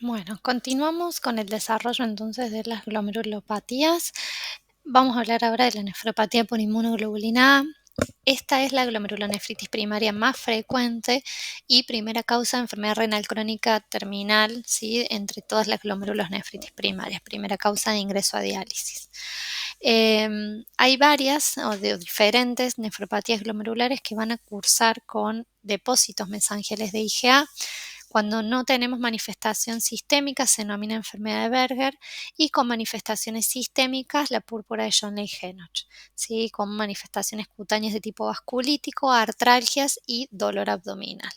Bueno, continuamos con el desarrollo entonces de las glomerulopatías. Vamos a hablar ahora de la nefropatía por inmunoglobulina A. Esta es la glomerulonefritis primaria más frecuente y primera causa de enfermedad renal crónica terminal, ¿sí? Entre todas las glomerulonefritis primarias, primera causa de ingreso a diálisis. Hay varias o de diferentes nefropatías glomerulares que van a cursar con depósitos mesangiales de IgA. Cuando no tenemos manifestación sistémica se denomina enfermedad de Berger y con manifestaciones sistémicas la púrpura de Johnley-Henoch, ¿sí? Con manifestaciones cutáneas de tipo vasculítico, artralgias y dolor abdominal.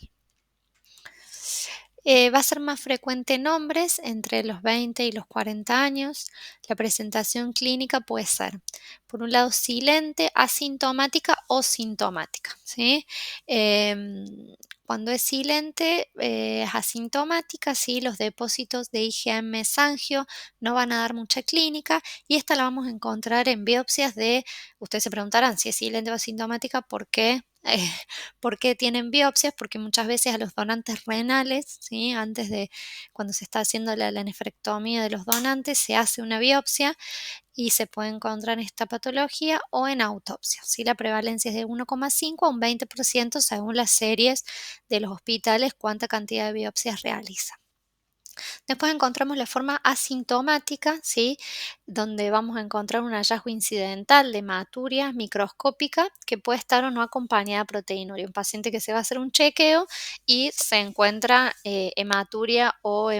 Va a ser más frecuente en hombres entre los 20 y los 40 años. La presentación clínica puede ser, por un lado, silente, asintomática o sintomática, ¿sí? Cuando es silente, es asintomática, ¿sí? Los depósitos de IgA en mesangio no van a dar mucha clínica y esta la vamos a encontrar en biopsias de, ustedes se preguntarán si es silente o asintomática, ¿por qué? ¿Por qué tienen biopsias? Porque muchas veces a los donantes renales, ¿sí? Antes de cuando se está haciendo la nefrectomía de los donantes, se hace una biopsia y se puede encontrar esta patología o en autopsia, ¿sí? La prevalencia es de 1,5 a un 20% según las series de los hospitales, cuánta cantidad de biopsias realizan. Después encontramos la forma asintomática, ¿sí? Donde vamos a encontrar un hallazgo incidental de hematuria microscópica que puede estar o no acompañada de proteinuria. Un paciente que se va a hacer un chequeo y se encuentra hematuria o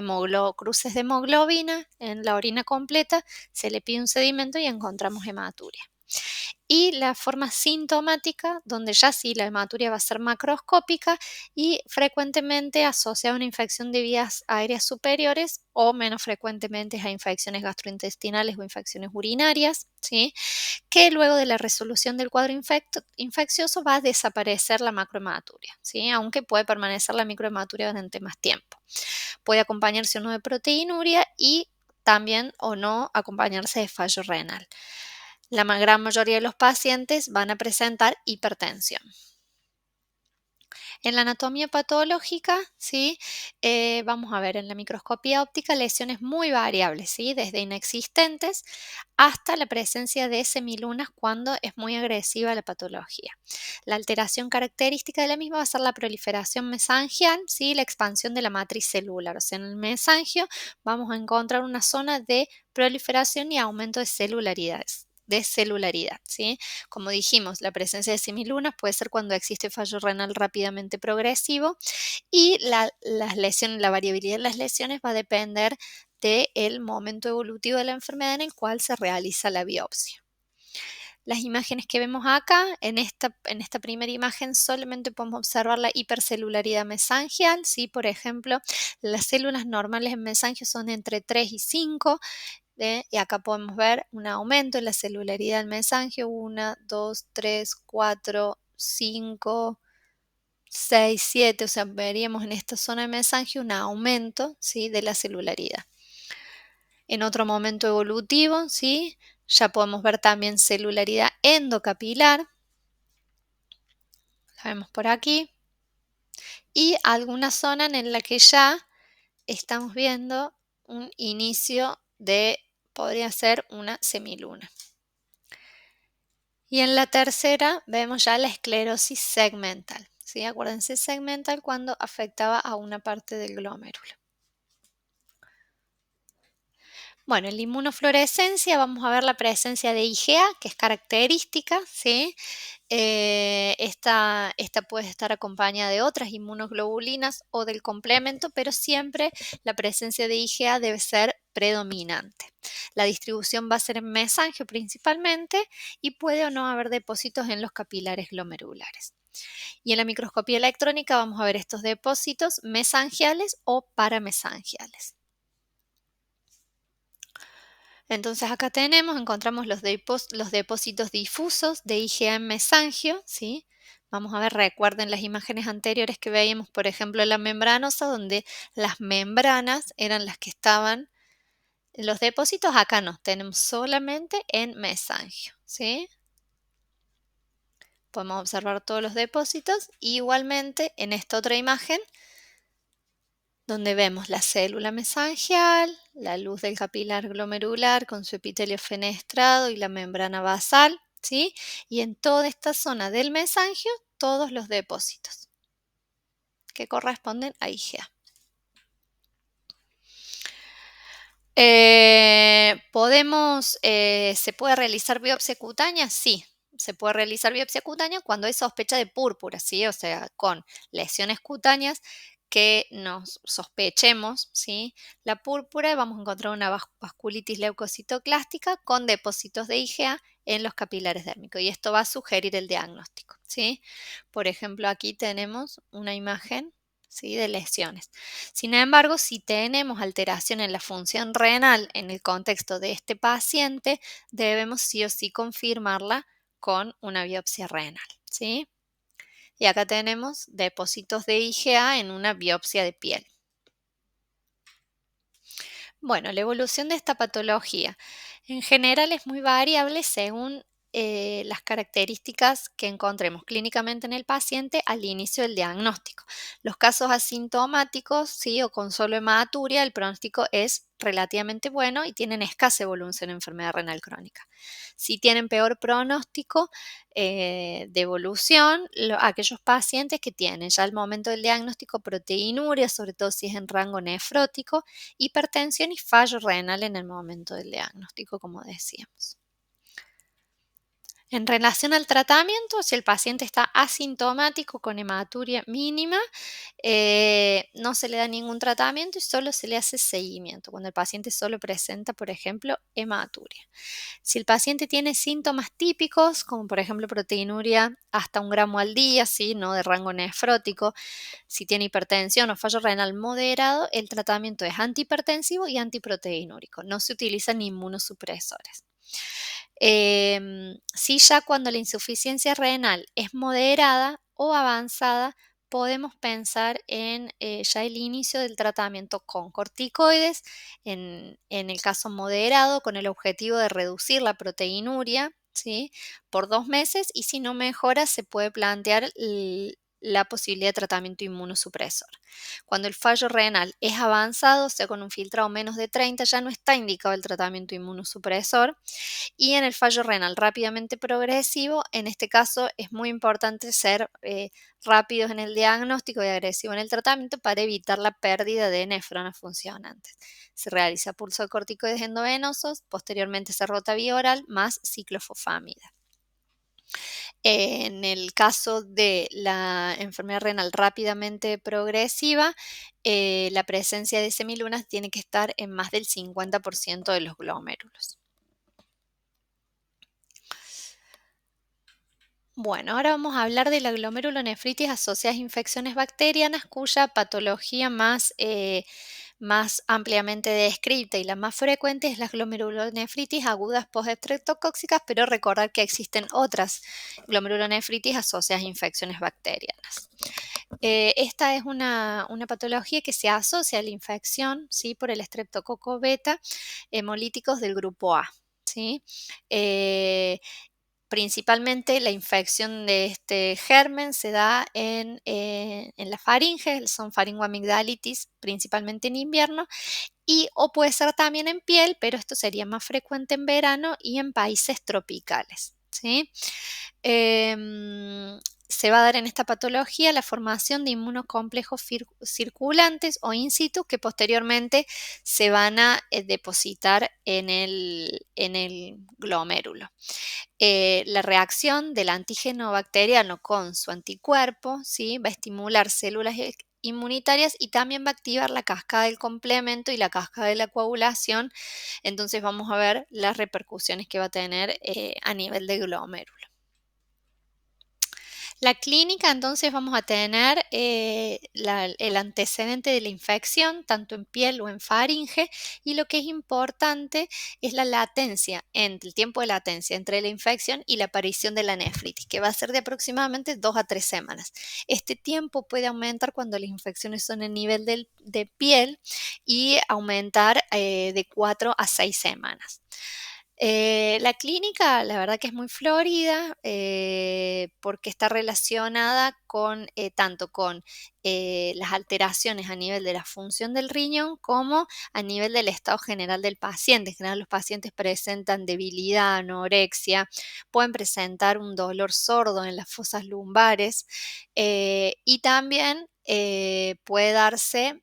cruces de hemoglobina en la orina completa, se le pide un sedimento y encontramos hematuria. Y la forma sintomática, donde ya sí la hematuria va a ser macroscópica y frecuentemente asociada a una infección de vías aéreas superiores o menos frecuentemente a infecciones gastrointestinales o infecciones urinarias, ¿sí? Que luego de la resolución del cuadro infeccioso va a desaparecer la macrohematuria, ¿sí? Aunque puede permanecer la microhematuria durante más tiempo. Puede acompañarse o no de proteinuria y también o no acompañarse de fallo renal. La gran mayoría de los pacientes van a presentar hipertensión. En la anatomía patológica, ¿sí? Vamos a ver en la microscopía óptica lesiones muy variables, ¿sí? Desde inexistentes hasta la presencia de semilunas cuando es muy agresiva la patología. La alteración característica de la misma va a ser la proliferación mesangial, ¿sí? La expansión de la matriz celular. O sea, en el mesangio vamos a encontrar una zona de proliferación y aumento de celularidad, ¿sí? Como dijimos, la presencia de semilunas puede ser cuando existe fallo renal rápidamente progresivo y la variabilidad de las lesiones va a depender del momento evolutivo de la enfermedad en el cual se realiza la biopsia. Las imágenes que vemos acá, en esta primera imagen solamente podemos observar la hipercelularidad mesangial, ¿sí? Por ejemplo, las células normales en mesangio son entre 3 y 5, y acá podemos ver un aumento en la celularidad del mesangio, 1, 2, 3, 4, 5, 6, 7, o sea, veríamos en esta zona de mesangio un aumento, ¿sí? De la celularidad. En otro momento evolutivo, ¿sí? Ya podemos ver también celularidad endocapilar, la vemos por aquí, y alguna zona en la que ya estamos viendo un inicio de, podría ser una semiluna. Y en la tercera vemos ya la esclerosis segmental, ¿sí? Acuérdense, segmental cuando afectaba a una parte del glomérulo. Bueno, en la inmunofluorescencia vamos a ver la presencia de IgA, que es característica, ¿sí? Esta puede estar acompañada de otras inmunoglobulinas o del complemento, pero siempre la presencia de IgA debe ser predominante. La distribución va a ser en mesangio principalmente y puede o no haber depósitos en los capilares glomerulares. Y en la microscopía electrónica vamos a ver estos depósitos mesangiales o paramesangiales. Entonces acá encontramos los depósitos difusos de IgA en mesangio, ¿sí? Vamos a ver, recuerden las imágenes anteriores que veíamos, por ejemplo, la membranosa, donde las membranas eran las que estaban. Los depósitos acá no, tenemos solamente en mesangio, ¿sí? Podemos observar todos los depósitos. Igualmente, en esta otra imagen, donde vemos la célula mesangial, la luz del capilar glomerular con su epitelio fenestrado y la membrana basal, ¿sí? Y en toda esta zona del mesangio, todos los depósitos que corresponden a IgA. ¿Se puede realizar biopsia cutánea? Sí, se puede realizar biopsia cutánea cuando hay sospecha de púrpura, ¿sí? O sea, con lesiones cutáneas que nos sospechemos, ¿sí? La púrpura, vamos a encontrar una vasculitis leucocitoclástica con depósitos de IgA en los capilares dérmicos y esto va a sugerir el diagnóstico, ¿sí? Por ejemplo, aquí tenemos una imagen, ¿sí? De lesiones. Sin embargo, si tenemos alteración en la función renal en el contexto de este paciente, debemos sí o sí confirmarla con una biopsia renal, ¿sí? Y acá tenemos depósitos de IgA en una biopsia de piel. Bueno, la evolución de esta patología en general es muy variable según las características que encontremos clínicamente en el paciente al inicio del diagnóstico. Los casos asintomáticos, sí, o con solo hematuria, el pronóstico es relativamente bueno y tienen escasa evolución en enfermedad renal crónica. Si tienen peor pronóstico de evolución, aquellos pacientes que tienen ya al momento del diagnóstico proteinuria, sobre todo si es en rango nefrótico, hipertensión y fallo renal en el momento del diagnóstico, como decíamos. En relación al tratamiento, si el paciente está asintomático con hematuria mínima, no se le da ningún tratamiento y solo se le hace seguimiento, cuando el paciente solo presenta, por ejemplo, hematuria. Si el paciente tiene síntomas típicos, como por ejemplo proteinuria hasta 1 gramo al día, ¿sí? No de rango nefrótico, si tiene hipertensión o fallo renal moderado, el tratamiento es antihipertensivo y antiproteinúrico. No se utilizan inmunosupresores. Si ya cuando la insuficiencia renal es moderada o avanzada, podemos pensar en ya el inicio del tratamiento con corticoides, en el caso moderado, con el objetivo de reducir la proteinuria, ¿sí? Por 2 meses y si no mejora se puede plantear la posibilidad de tratamiento inmunosupresor. Cuando el fallo renal es avanzado, o sea, con un filtrado menos de 30, ya no está indicado el tratamiento inmunosupresor. Y en el fallo renal rápidamente progresivo, en este caso es muy importante ser rápidos en el diagnóstico y agresivo en el tratamiento para evitar la pérdida de nefronas funcionantes. Se realiza pulso de corticoides endovenosos, posteriormente se rota vía oral más ciclofosfamida. En el caso de la enfermedad renal rápidamente progresiva, la presencia de semilunas tiene que estar en más del 50% de los glomérulos. Bueno, ahora vamos a hablar de la glomerulonefritis asociada a infecciones bacterianas, cuya patología más ampliamente descrita y la más frecuente es la glomerulonefritis agudas postestreptocóxicas, pero recordar que existen otras glomerulonefritis asociadas a infecciones bacterianas. Esta es una patología que se asocia a la infección, ¿sí? Por el estreptococo beta, hemolíticos del grupo A, ¿sí? Principalmente la infección de este germen se da en la faringe, son faringoamigdalitis, principalmente en invierno, o puede ser también en piel, pero esto sería más frecuente en verano y en países tropicales, ¿sí? Se va a dar en esta patología la formación de inmunocomplejos circulantes o in situ que posteriormente se van a depositar en el glomérulo. La reacción del antígeno bacteriano con su anticuerpo, ¿sí? Va a estimular células inmunitarias y también va a activar la cascada del complemento y la cascada de la coagulación. Entonces vamos a ver las repercusiones que va a tener a nivel de glomérulo. La clínica, entonces vamos a tener el antecedente de la infección, tanto en piel o en faringe, y lo que es importante es la latencia, entre el tiempo de latencia entre la infección y la aparición de la nefritis, que va a ser de aproximadamente 2 a 3 semanas. Este tiempo puede aumentar cuando las infecciones son en nivel de piel y aumentar de 4 a 6 semanas. La clínica, la verdad que es muy florida, porque está relacionada con, tanto con las alteraciones a nivel de la función del riñón como a nivel del estado general del paciente. En general, los pacientes presentan debilidad, anorexia, pueden presentar un dolor sordo en las fosas lumbares, y también puede darse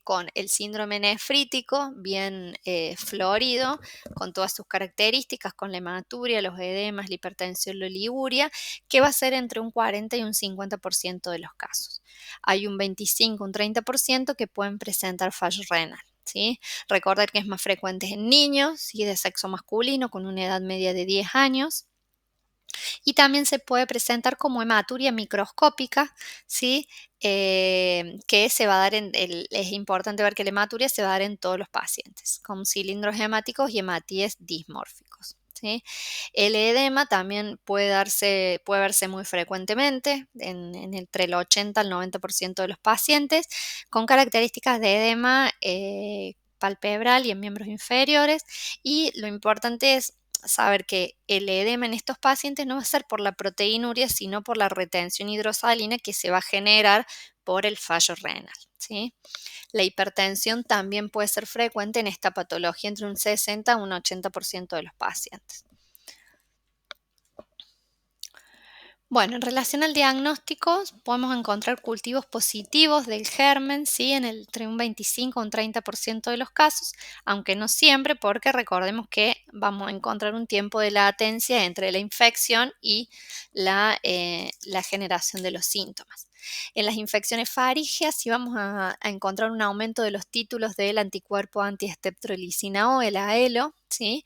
con el síndrome nefrítico bien florido, con todas sus características, con la hematuria, los edemas, la hipertensión, la oliguria, que va a ser entre un 40 y un 50% de los casos. Hay un 25, un 30% que pueden presentar fallo renal. ¿Sí? Recordar que es más frecuente en niños, ¿sí? De sexo masculino con una edad media de 10 años, y también se puede presentar como hematuria microscópica, ¿sí? Que se va a dar es importante ver que la hematuria se va a dar en todos los pacientes, con cilindros hemáticos y hematíes dismórficos. ¿Sí? El edema también puede verse muy frecuentemente, entre el 80 al 90% de los pacientes, con características de edema palpebral y en miembros inferiores, y lo importante es saber que el edema en estos pacientes no va a ser por la proteinuria, sino por la retención hidrosalina que se va a generar por el fallo renal. ¿Sí? La hipertensión también puede ser frecuente en esta patología entre un 60 a un 80% de los pacientes. Bueno, en relación al diagnóstico, podemos encontrar cultivos positivos del germen, ¿sí? Entre un 25 y un 30% de los casos, aunque no siempre, porque recordemos que vamos a encontrar un tiempo de latencia entre la infección y la generación de los síntomas. En las infecciones farígeas sí vamos a encontrar un aumento de los títulos del anticuerpo antistreptolicina O, el AELO, ¿sí?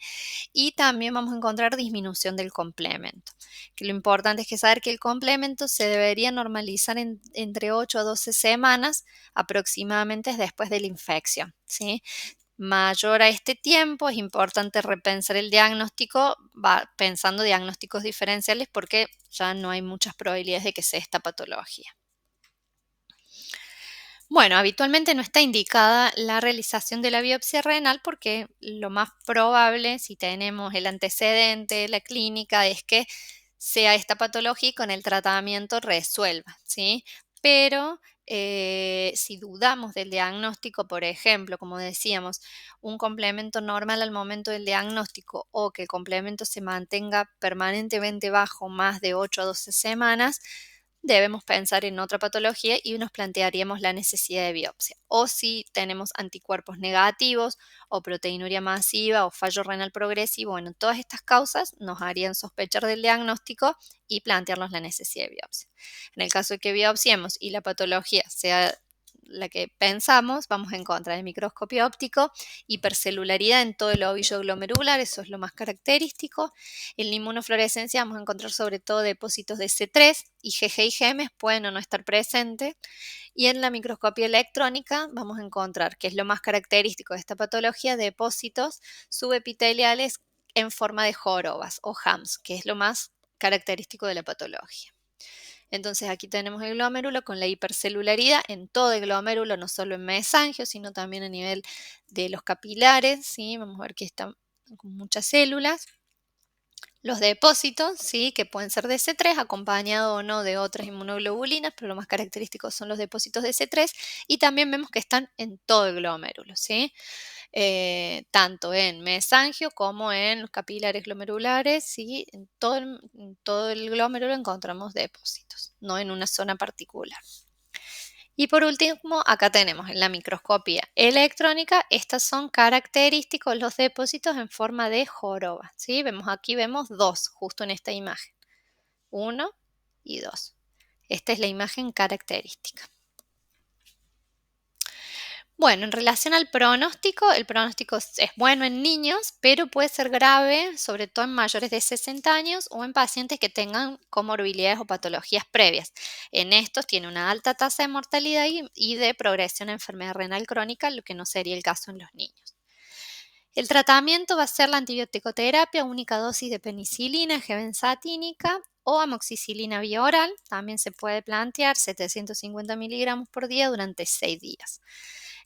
Y también vamos a encontrar disminución del complemento. Que lo importante es que saber que el complemento se debería normalizar entre 8 a 12 semanas aproximadamente después de la infección. ¿Sí? Mayor a este tiempo, es importante repensar el diagnóstico, pensando diagnósticos diferenciales porque ya no hay muchas probabilidades de que sea esta patología. Bueno, habitualmente no está indicada la realización de la biopsia renal porque lo más probable, si tenemos el antecedente, la clínica, es que sea esta patología y con el tratamiento resuelva, ¿sí? Pero si dudamos del diagnóstico, por ejemplo, como decíamos, un complemento normal al momento del diagnóstico o que el complemento se mantenga permanentemente bajo más de 8 a 12 semanas, debemos pensar en otra patología y nos plantearíamos la necesidad de biopsia. O si tenemos anticuerpos negativos o proteinuria masiva o fallo renal progresivo, bueno, todas estas causas nos harían sospechar del diagnóstico y plantearnos la necesidad de biopsia. En el caso de que biopsiemos y la patología sea la que pensamos, vamos a encontrar el microscopio óptico hipercelularidad en todo el ovillo glomerular, eso es lo más característico. En la inmunofluorescencia vamos a encontrar sobre todo depósitos de C3, IgG y gemes pueden o no estar presentes. Y en la microscopía electrónica vamos a encontrar, que es lo más característico de esta patología, depósitos subepiteliales en forma de jorobas o HAMS, que es lo más característico de la patología. Entonces aquí tenemos el glomérulo con la hipercelularidad en todo el glomérulo, no solo en mesangio, sino también a nivel de los capilares, ¿sí? Vamos a ver que están con muchas células. Los depósitos, ¿sí? Que pueden ser de C3, acompañado o no de otras inmunoglobulinas, pero lo más característico son los depósitos de C3, y también vemos que están en todo el glomérulo, ¿sí? Tanto en mesangio como en los capilares glomerulares, ¿sí? En todo el glomérulo encontramos depósitos, no en una zona particular. Y por último, acá tenemos en la microscopía electrónica, estos son característicos los depósitos en forma de joroba, ¿sí? Aquí vemos dos, justo en esta imagen, 1 y 2. Esta es la imagen característica. Bueno, en relación al pronóstico, el pronóstico es bueno en niños, pero puede ser grave, sobre todo en mayores de 60 años o en pacientes que tengan comorbilidades o patologías previas. En estos tiene una alta tasa de mortalidad y de progresión a enfermedad renal crónica, lo que no sería el caso en los niños. El tratamiento va a ser la antibioticoterapia, única dosis de penicilina, gebenzatínica o amoxicilina vía oral. También se puede plantear 750 miligramos por día durante 6 días.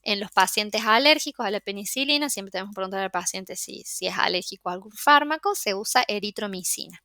En los pacientes alérgicos a la penicilina, siempre tenemos que preguntar al paciente si es alérgico a algún fármaco, se usa eritromicina.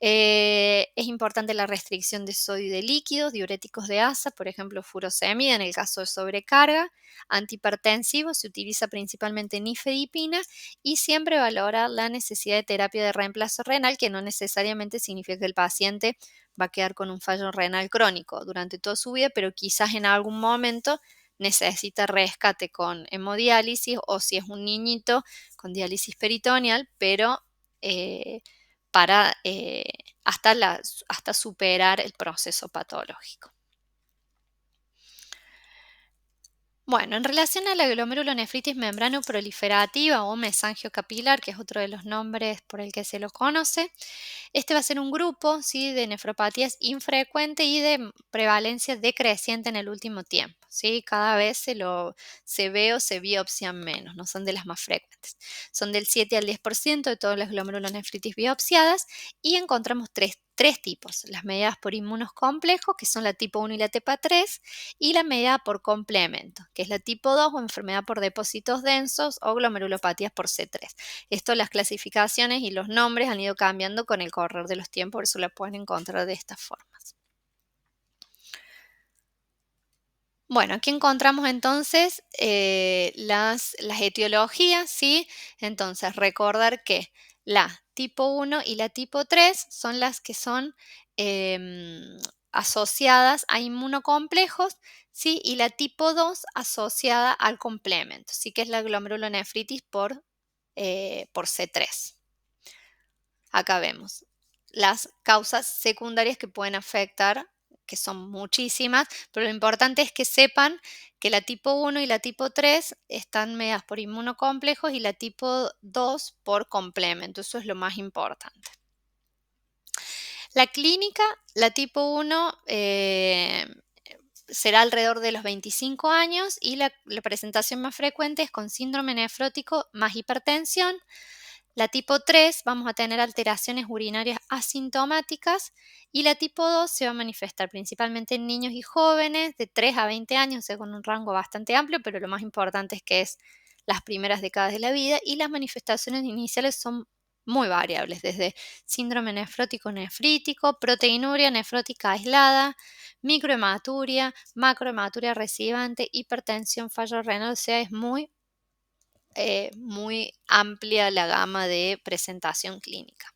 Es importante la restricción de sodio y de líquidos, diuréticos de asa, por ejemplo, furosemida en el caso de sobrecarga, antihipertensivo, se utiliza principalmente nifedipina y siempre valorar la necesidad de terapia de reemplazo renal, que no necesariamente significa que el paciente va a quedar con un fallo renal crónico durante toda su vida, pero quizás en algún momento necesita rescate con hemodiálisis o si es un niñito con diálisis peritoneal, pero para hasta superar el proceso patológico. Bueno, en relación a la glomerulonefritis membranoproliferativa o mesangiocapilar, que es otro de los nombres por el que se lo conoce, este va a ser un grupo, ¿sí?, de nefropatías infrecuente y de prevalencia decreciente en el último tiempo, ¿sí? Cada vez se ve o se biopsian menos, no son de las más frecuentes. Son del 7 al 10% de todas las glomerulonefritis biopsiadas y encontramos tres tipos: las mediadas por inmunos complejos, que son la tipo 1 y la TEPA 3, y la mediada por complemento, que es la tipo 2 o enfermedad por depósitos densos o glomerulopatías por C3. Esto, las clasificaciones y los nombres han ido cambiando con el correr de los tiempos, por eso la pueden encontrar de estas formas. Bueno, aquí encontramos entonces las etiologías, ¿sí? Entonces, recordar que la tipo 1 y la tipo 3 son las que son asociadas a inmunocomplejos, ¿sí? Y la tipo 2 asociada al complemento, ¿sí? Que es la glomerulonefritis por C3. Acá vemos las causas secundarias que pueden afectar, que son muchísimas, pero lo importante es que sepan que la tipo 1 y la tipo 3 están mediadas por inmunocomplejos y la tipo 2 por complemento. Eso es lo más importante. La clínica, la tipo 1 será alrededor de los 25 años y la presentación más frecuente es con síndrome nefrótico más hipertensión. La tipo 3 vamos a tener alteraciones urinarias asintomáticas y la tipo 2 se va a manifestar principalmente en niños y jóvenes de 3 a 20 años, o sea, con un rango bastante amplio, pero lo más importante es que es las primeras décadas de la vida y las manifestaciones iniciales son muy variables, desde síndrome nefrótico nefrítico, proteinuria nefrótica aislada, microhematuria, macrohematuria recidivante, hipertensión, fallo renal, o sea, es muy amplia la gama de presentación clínica.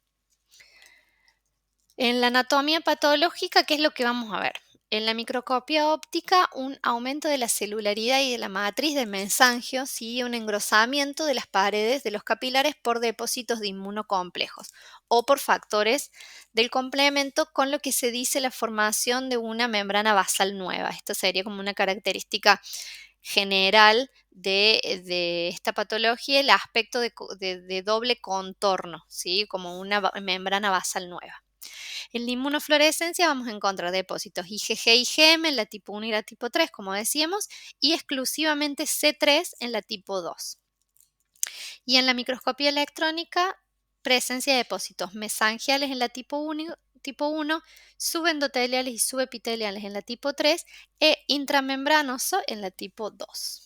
En la anatomía patológica, ¿qué es lo que vamos a ver? En la microscopía óptica, un aumento de la celularidad y de la matriz del mesangio, ¿sí? Un engrosamiento de las paredes de los capilares por depósitos de inmunocomplejos o por factores del complemento, con lo que se dice la formación de una membrana basal nueva. Esto sería como una característica general de esta patología, el aspecto de doble contorno, ¿sí? Como una membrana basal nueva. En la inmunofluorescencia vamos a encontrar depósitos IgG y IgM en la tipo 1 y la tipo 3, como decíamos, y exclusivamente C3 en la tipo 2. Y en la microscopía electrónica, presencia de depósitos mesangiales en la tipo 1, subendoteliales y subepiteliales en la tipo 3 e intramembranoso en la tipo 2.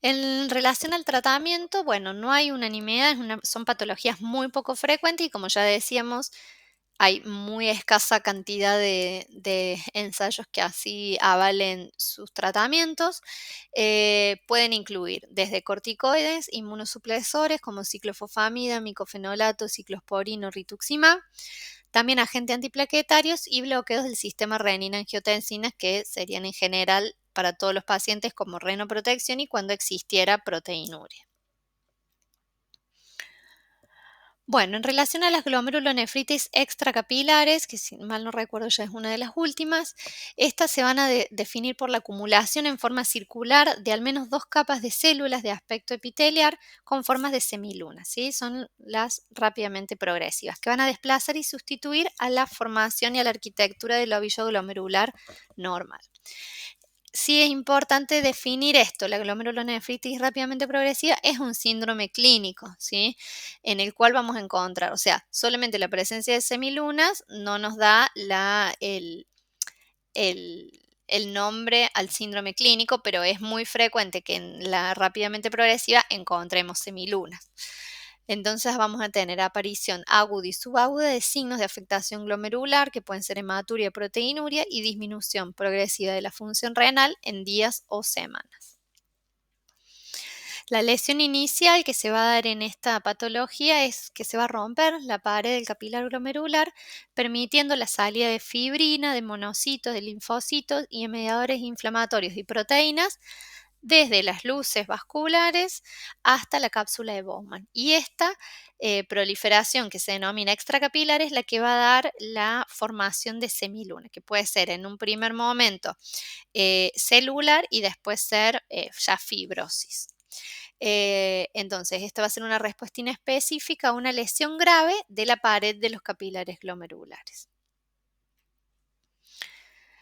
En relación al tratamiento, bueno, no hay unanimidad, son patologías muy poco frecuentes y, como ya decíamos, hay muy escasa cantidad de ensayos que así avalen sus tratamientos. Pueden incluir desde corticoides, inmunosupresores como ciclofosfamida, micofenolato, ciclosporino, rituximab, también agentes antiplaquetarios y bloqueos del sistema renina-angiotensina, que serían en general para todos los pacientes como renoprotección y cuando existiera proteinuria. Bueno, en relación a las glomerulonefritis extracapilares, que si mal no recuerdo ya es una de las últimas, estas se van a definir por la acumulación en forma circular de al menos 2 capas de células de aspecto epitelial con formas de semiluna, ¿sí? Son las rápidamente progresivas, que van a desplazar y sustituir a la formación y a la arquitectura del ovillo glomerular normal. Sí es importante definir esto: la glomerulonefritis rápidamente progresiva es un síndrome clínico, ¿sí? En el cual vamos a encontrar, o sea, solamente la presencia de semilunas no nos da el nombre al síndrome clínico, pero es muy frecuente que en la rápidamente progresiva encontremos semilunas. Entonces vamos a tener aparición aguda y subaguda de signos de afectación glomerular que pueden ser hematuria, proteinuria y disminución progresiva de la función renal en días o semanas. La lesión inicial que se va a dar en esta patología es que se va a romper la pared del capilar glomerular, permitiendo la salida de fibrina, de monocitos, de linfocitos y de mediadores inflamatorios y proteínas desde las luces vasculares hasta la cápsula de Bowman. Y esta proliferación que se denomina extracapilar es la que va a dar la formación de semiluna, que puede ser en un primer momento celular y después ser ya fibrosis. Entonces, esta va a ser una respuesta inespecífica a una lesión grave de la pared de los capilares glomerulares.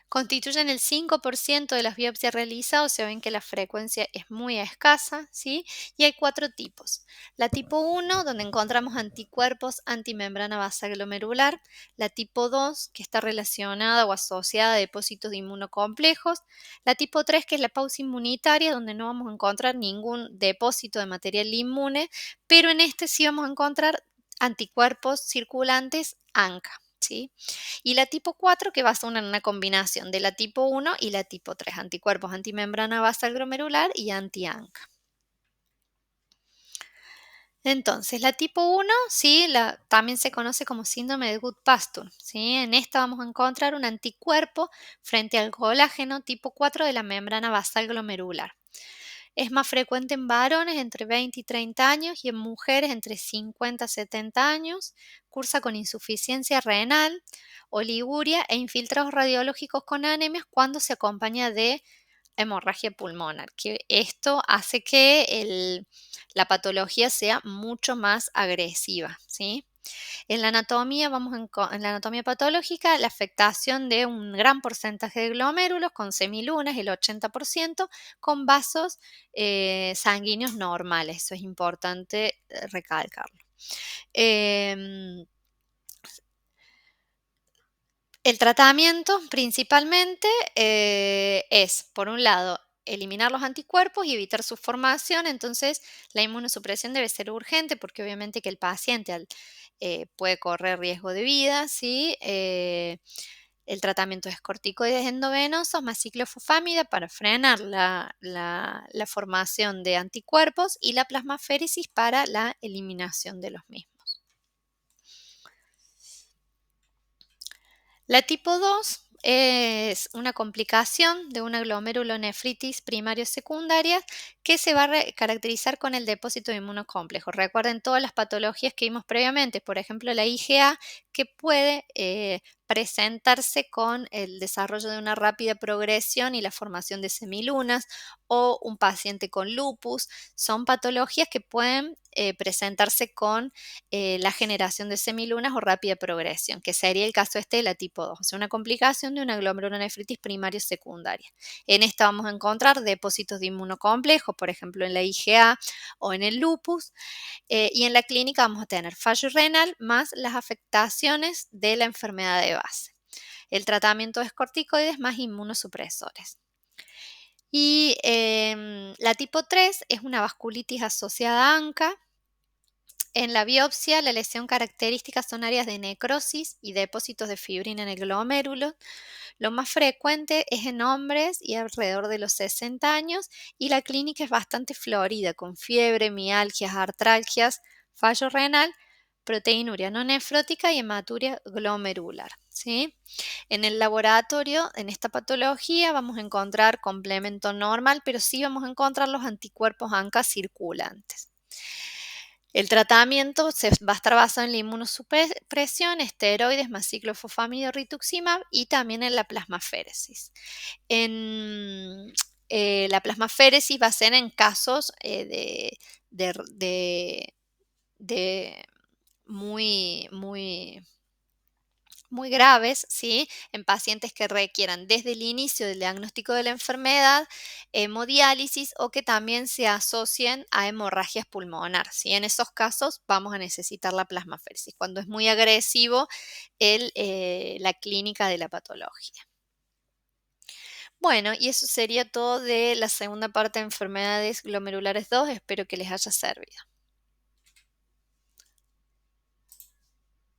Constituyen el 5% de las biopsias realizadas, o sea, ven que la frecuencia es muy escasa, ¿sí? Y hay 4 tipos. La tipo 1, donde encontramos anticuerpos antimembrana basal glomerular. La tipo 2, que está relacionada o asociada a depósitos de inmunocomplejos. La tipo 3, que es la pausa inmunitaria, donde no vamos a encontrar ningún depósito de material inmune, pero en este sí vamos a encontrar anticuerpos circulantes ANCA, ¿sí? Y la tipo 4 que va a ser una combinación de la tipo 1 y la tipo 3, anticuerpos antimembrana basal glomerular y anti-ANCA. Entonces, la tipo 1, ¿sí? También se conoce como síndrome de Goodpasture, ¿sí? En esta vamos a encontrar un anticuerpo frente al colágeno tipo 4 de la membrana basal glomerular. Es más frecuente en varones entre 20 y 30 años y en mujeres entre 50 y 70 años. Cursa con insuficiencia renal, oliguria e infiltrados radiológicos con anemias cuando se acompaña de hemorragia pulmonar, que esto hace que la patología sea mucho más agresiva, ¿sí? En la anatomía, en la anatomía patológica, la afectación de un gran porcentaje de glomérulos con semilunas, el 80%, con vasos sanguíneos normales. Eso es importante recalcarlo. Em, el tratamiento principalmente es, por un lado, eliminar los anticuerpos y evitar su formación. Entonces, la inmunosupresión debe ser urgente porque obviamente que el paciente puede correr riesgo de vida, ¿sí? El tratamiento es corticoides endovenosos más ciclofosfamida para frenar la formación de anticuerpos y la plasmaféresis para la eliminación de los mismos. La tipo 2 es una complicación de una glomerulonefritis primario-secundaria que se va a caracterizar con el depósito de inmunocomplejo. Recuerden todas las patologías que vimos previamente, por ejemplo la IgA, que puede presentarse con el desarrollo de una rápida progresión y la formación de semilunas, o un paciente con lupus. Son patologías que pueden presentarse con la generación de semilunas o rápida progresión, que sería el caso este de la tipo 2, o sea, una complicación de una glomerulonefritis primaria o secundaria. En esta vamos a encontrar depósitos de inmunocomplejos, por ejemplo en la IgA o en el lupus, y en la clínica vamos a tener fallo renal más las afectaciones de la enfermedad de base. El tratamiento es corticoides más inmunosupresores. Y la tipo 3 es una vasculitis asociada a ANCA. En la biopsia, la lesión característica son áreas de necrosis y depósitos de fibrina en el glomérulo. Lo más frecuente es en hombres y alrededor de los 60 años, y la clínica es bastante florida, con fiebre, mialgias, artralgias, fallo renal, proteinuria no nefrótica y hematuria glomerular, ¿sí? En el laboratorio, en esta patología, vamos a encontrar complemento normal, pero sí vamos a encontrar los anticuerpos ANCA circulantes. El tratamiento va a estar basado en la inmunosupresión, esteroides más ciclofosfamida o rituximab y también en la plasmaféresis. En la plasmaféresis va a ser en casos de, de- de muy muy graves, ¿sí? En pacientes que requieran desde el inicio del diagnóstico de la enfermedad, hemodiálisis o que también se asocien a hemorragias pulmonar, ¿sí? En esos casos vamos a necesitar la plasmaféresis, cuando es muy agresivo la clínica de la patología. Bueno, y eso sería todo de la segunda parte de enfermedades glomerulares 2. Espero que les haya servido.